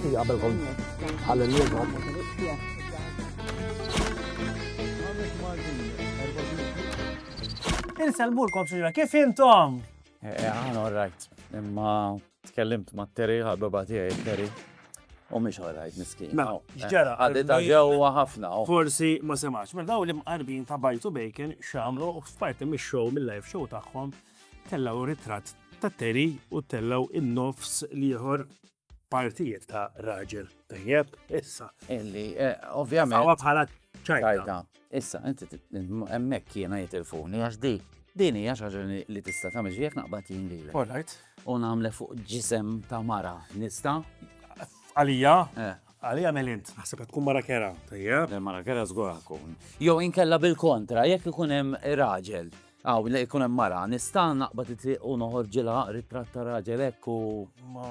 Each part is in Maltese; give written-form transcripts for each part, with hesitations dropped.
Inti qabel kont ħallinniet. Inselmulkom xira, kif intom? Għana orrajt, imma tkellimt ma' Terry, ħabba tiegħi Terry, u mhix orrajt miskin. Ma, x'ġara? Għaddita ġewwa ħafna. Forsi ma semax, mela daw li mqarbin ta' Bajtu Bacon xamlu u f'parti mix-show mill-live show tagħhom tellaw ritratt ta' Terry u tellaw in-nofs liħor partijiet ta' raġel. Tajjeb, issa. Illi, ovvjament. Sawa bħala ċajta. Issa, inti hemmhekk jiena jitilfuni għax din hija xi ħaġa li tista' tagħmel ġiegħek naqbad jien lilek. All right. U nagħmlek fuq ġisem ta' mara. Nista'? Għalija? Għalija melint. Naħseb tkun mara kera. Tajjeb. Mara kera żgur ħakun. Jew inkella bil-kontra, jekk ikun hemm raġel. Li ikun hemm mara, nista' naqbad it-triq u noħorġilha ritratt ta' raġel hekk u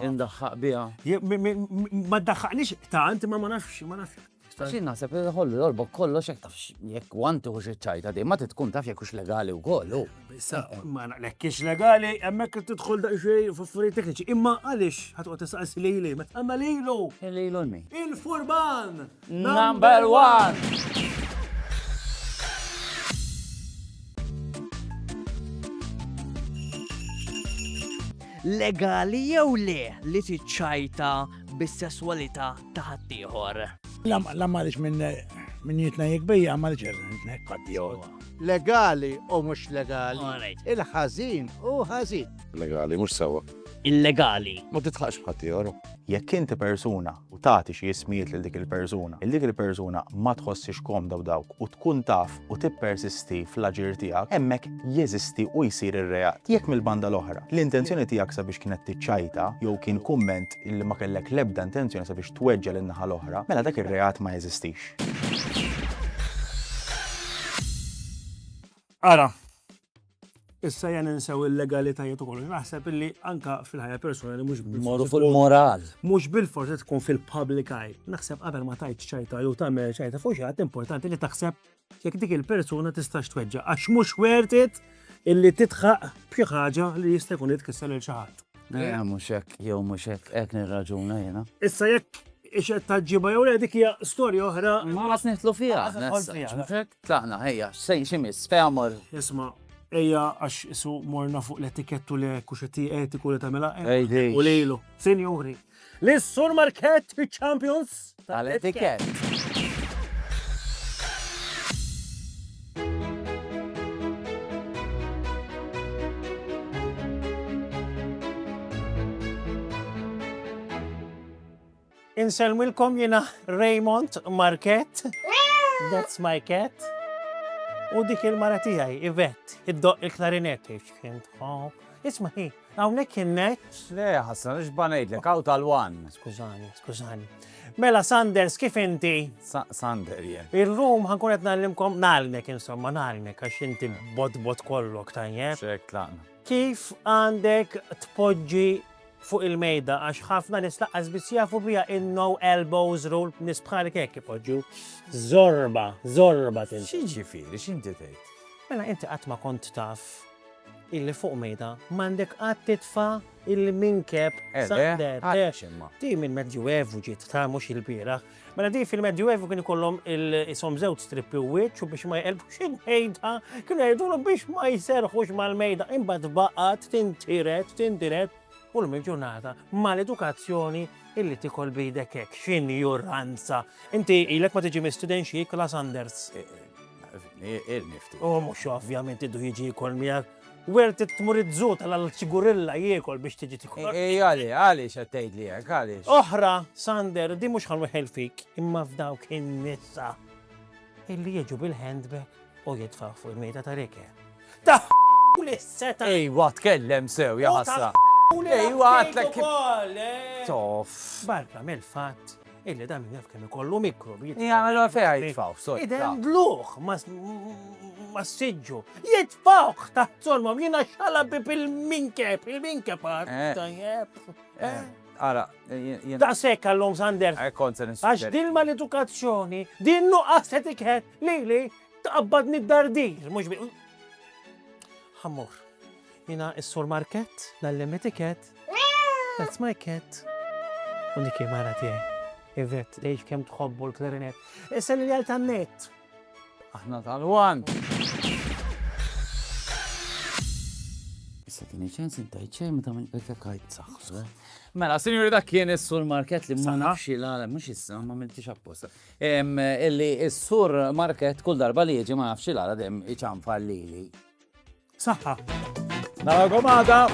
indaħħaq biha. Ma ddaħħaqniex tant ma nafx, ma nafx. Xin naħseb ħollu l-orbok kollox jekk tafx jekk wanti u ċajta di, ma tkun taf jekk hux legali wkoll. Issa ma naqlekkix legali, hemmhekk tidħol daqsxejn f'affarijiet tekniċi. Imma għaliex ħadqgħod tisqas lili, ma tqamma lilu. Lilu l-min? Il-Furban! Number 1! Legali jew le li tiċċajta bis-sesswalità ta' ħaddieħor? La m'għalix minn jitna jekbejja m'għalix ħaddieħor. Legali u mhux legali. Alright. Il-ħażin u ħażin. Legali, mhux sewwa. Illegali. Ma titħaqx ħaddieħor. Jekk inti persuna u tagħti xi ismijiet lil dik il-persuna ma tħossix komda b'dawk u tkun taf u tippersisti fl-aġir tiegħek, hemmhekk jeżisti u jsir ir-reat. Jekk mill-banda l-oħra, l-intenzjoni tiegħek sabiex kienet tiċċajta jew kien kumment illi ma kellek l-ebda intenzjoni sabiex tweġġa' lin-naħa l-oħra, mela dak ir-reat ma jeżistix. Ara, issa jgħan ninsew il-legalitajiet u kollu. Naħseb illi anka fil-ħajja personali mhux Morru fil-moral. Mhux bil-forsi tkun fil-public eye. Naħseb qabel ma tajt ċajta jew tagħmel ċajta fuq xi ħadd importanti li taħseb jekk dik il-persuna tistax tweġġa' għax mhux worth it illi titħaq b'xi ħaġa li jista' jkun jitkisser lil xi ħadd. Mhux hekk jew mhux hekk nirraġuna jiena. Issa jekk ixed taġġiba jew dik hija storja oħra. Ma qas nihtlu fiha. Tlaqna ħejja, x'imiss fejn Isma' ejja għax isu morna fuq l-etikettu li kuxetti etiku li tamela. Ejdi. U lejlu. Senjuri. L-Sur Market champions tal-etikett. Inselmilkom jena Raymond Market. That's my cat. U dik il-mara tiegħi, Yvette, id-doq il-klarinetti. Isma' hi, hawnhekk in-net. Le ħassan, x'banejdlek hawn tal-wan. Skużani. Mela Sanders, kif inti? Sander jien. Il-rum ħankun qed nagħllimkom nagħlmek insomma, nagħlmek għax inti bot kollok tajjeb. Xek tlaqna. Kif għandek tpoġġi fuq il-mejda għax ħafna nislaqqas biss jafu bija in-no elbows rule nisbħalek hekk ipoġġu. Zorba tinti. X'jiġifieri, x'inti tgħid? Mela inti qatt ma kont taf illi fuq mejda m'għandek qatt titfa' il-minkeb saqder. X'imma. Di minn Medjuevu ġiet ta' mhux il-bieraħ. Mela di fil-Medjuevu kien ikollhom isom żewġ strippi wiċċ u biex ma jqelbux il-mejda kienu jgħidulhom biex ma jserħux mal-mejda imbagħad baqgħet tintiret u l-ġurnata mal-edukazzjoni illi tikol bidek hekk x'injuranza. Inti ilek ma tiġi mistudent la Sanders. Il-nifti. Mhux ovvjament iddu jiġi jkun miegħek. Wert tmur iż-żut għall-ċigurilla jiekol biex tiġi tikol. Għaliex qed tgħidli hekk, għaliex? Oħra, Sander, di mhux ħanweħel fik, imma f'dawk in-nisa illi jiġu bil-handbag u jitfgħu fuq il-mejda ta' reke. Ta' l-seta. Ejwa, tkellem sew, ja ħassa. Ejwa, għatlek. Tof. Barka mill-fatt illi da minn jaf kemm ikollu mikrobi. Jagħmlu fejn jitfgħu, sorry. Idem dluħ ma s-siġġu. Jitfgħu taħt solmhom jiena xalabi bil-minkeb tajjeb. Ara, Da' sekk għallhom Sanders. Għax din mal-edukazzjoni, din nuqqas etikett li taqbadni d-dardir. Ħammur, jina is-Sur Market, l-għallem etikett. That's my cat. U dik mara tiegħi. Ivet, dejx kemm tħobbu l-klarinet. Issa li għal tan-net. Aħna tal-wan. Issa kien ċens inta ċej meta minn bekka kajt saħħu. Mela, sinjuri dak kien is-sur Market li ma nafx la mhux issa ma m'intix apposta. Illi is-sur Market kull darba li jiġi ma nafx la dem iċan fallili. Saħħa. Nara gomada.